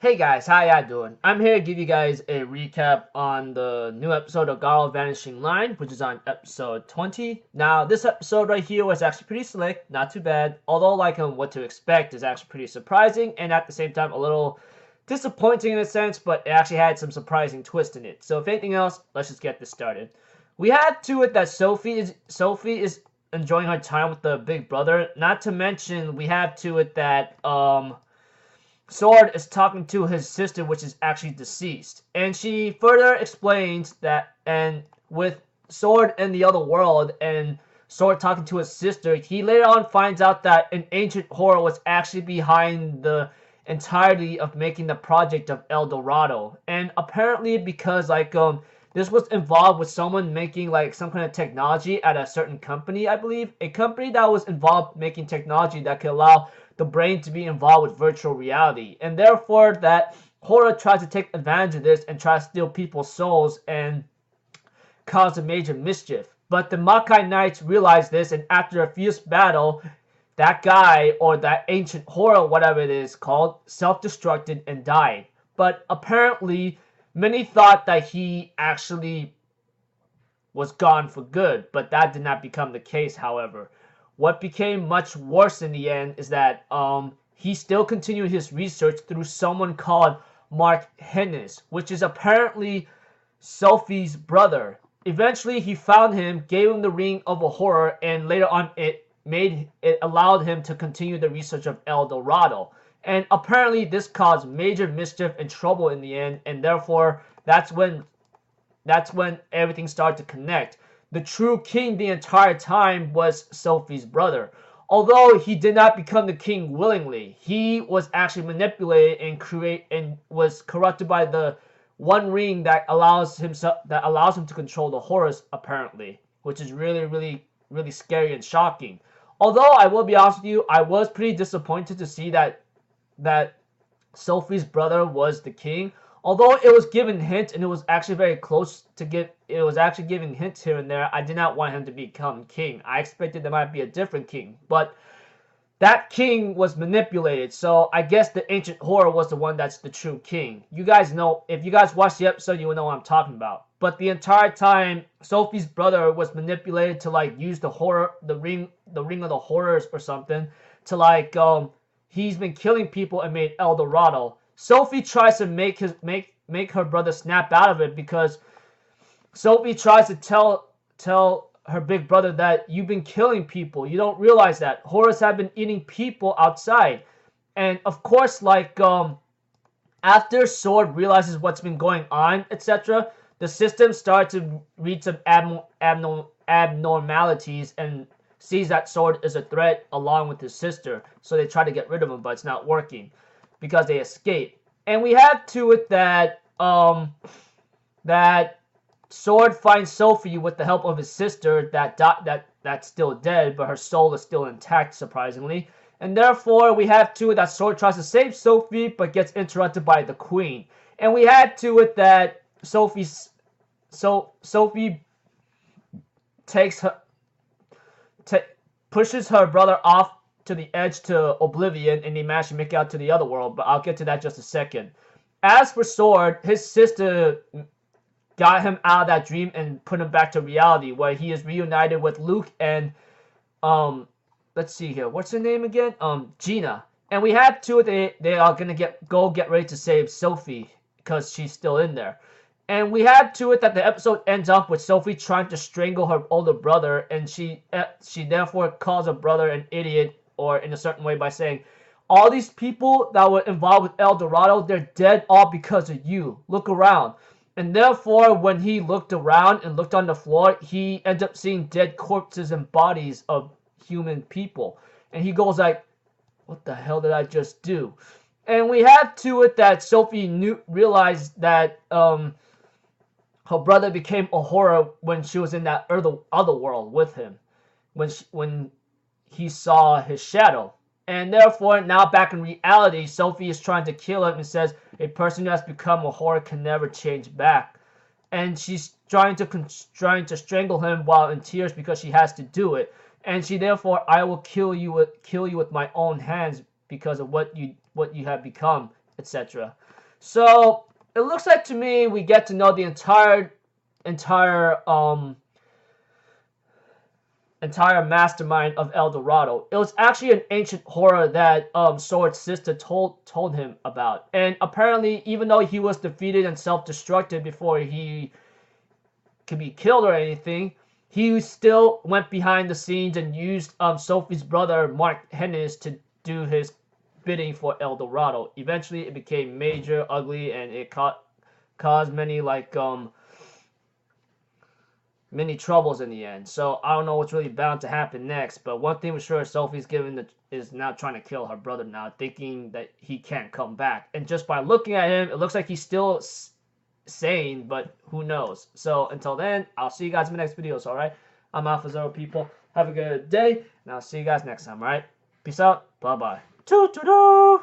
Hey guys, how y'all doing? I'm here to give you guys a recap on the new episode of Garo Vanishing Line, which is on episode 20. Now, this episode right here was actually pretty slick, not too bad. Although, what to expect is actually pretty surprising, and at the same time, a little disappointing in a sense, but it actually had some surprising twist in it. So, if anything else, let's just get this started. We had to it that Sophie is enjoying her time with the big brother. Not to mention, we have to it that Sword is talking to his sister, which is actually deceased. And she further explains that, and with Sword in the other world, and Sword talking to his sister, he later on finds out that an ancient horror was actually behind the entirety of making the project of El Dorado. And apparently, because this was involved with someone making like some kind of technology at a certain company, I believe, a company that was involved making technology that could allow the brain to be involved with virtual reality, and therefore that horror tries to take advantage of this and try to steal people's souls and cause a major mischief. But the Makai Knights realize this, and after a fierce battle, that guy, or that ancient horror, whatever it is called, self-destructed and died. But apparently, many thought that he actually was gone for good, but that did not become the case, however. What became much worse in the end is that he still continued his research through someone called Mark Hennis, which is apparently Sophie's brother. Eventually, he found him, gave him the ring of a horror, and later on, it allowed him to continue the research of El Dorado. And apparently, this caused major mischief and trouble in the end, and therefore, that's when everything started to connect. The true king the entire time was Sophie's brother. Although he did not become the king willingly, he was actually manipulated and was corrupted by the one ring that allows him to control the horrors, apparently, which is really, really, really scary and shocking. Although I will be honest with you, I was pretty disappointed to see that Sophie's brother was the king. Although it was given hints and it was actually very close to it was actually giving hints here and there. I did not want him to become king. I expected there might be a different king, but that king was manipulated. So I guess the ancient horror was the one that's the true king. You guys know, if you guys watch the episode, you will know what I'm talking about. But the entire time, Sophie's brother was manipulated to like use the ring of the horrors or something to he's been killing people and made El Dorado. Sophie tries to make her brother snap out of it because Sophie tries to tell her big brother that you've been killing people. You don't realize that horrors have been eating people outside, and of course, after Sword realizes what's been going on, etc., the system starts to read some abnormalities and sees that Sword is a threat along with his sister. So they try to get rid of him, but it's not working because they escape. And we have to it that Sword finds Sophie with the help of his sister that's still dead, but her soul is still intact, surprisingly. And therefore, we have to it that Sword tries to save Sophie, but gets interrupted by the Queen. And we had to it that Sophie takes her pushes her brother off to the edge to oblivion, and they manage to make it out to the other world, but I'll get to that just a second. As for Sword, his sister got him out of that dream and put him back to reality, where he is reunited with Luke and let's see here, what's her name again? Gina. And we have two. They are gonna get ready to save Sophie because she's still in there. And we had to it that the episode ends up with Sophie trying to strangle her older brother, and she therefore calls her brother an idiot, or in a certain way, by saying, all these people that were involved with El Dorado, they're dead all because of you. Look around. And therefore, when he looked around and looked on the floor, he ended up seeing dead corpses and bodies of human people. And he goes like, what the hell did I just do? And we had to it that Sophie realized that her brother became a horror when she was in that other world with him, when he saw his shadow. And therefore, now back in reality, Sophie is trying to kill him and says a person who has become a horror can never change back. And she's trying to strangle him while in tears because she has to do it. And she therefore, I will kill you with my own hands because of what you have become. etc. So it looks like to me we get to know the entire mastermind of El Dorado. It was actually an ancient horror that Sword's sister told him about. And apparently, even though he was defeated and self-destructed before he could be killed or anything, he still went behind the scenes and used Sophie's brother, Mark Hennis, to do his bidding for El Dorado. Eventually, it became major, ugly, and it caused many many troubles in the end. So I don't know what's really bound to happen next. But one thing for sure, Sophie's is now trying to kill her brother now, thinking that he can't come back. And just by looking at him, it looks like he's still sane, but who knows? So until then, I'll see you guys in the next videos. All right, I'm Alpha Zero, people. Have a good day, and I'll see you guys next time. All right, peace out. Bye bye. Toodaloo.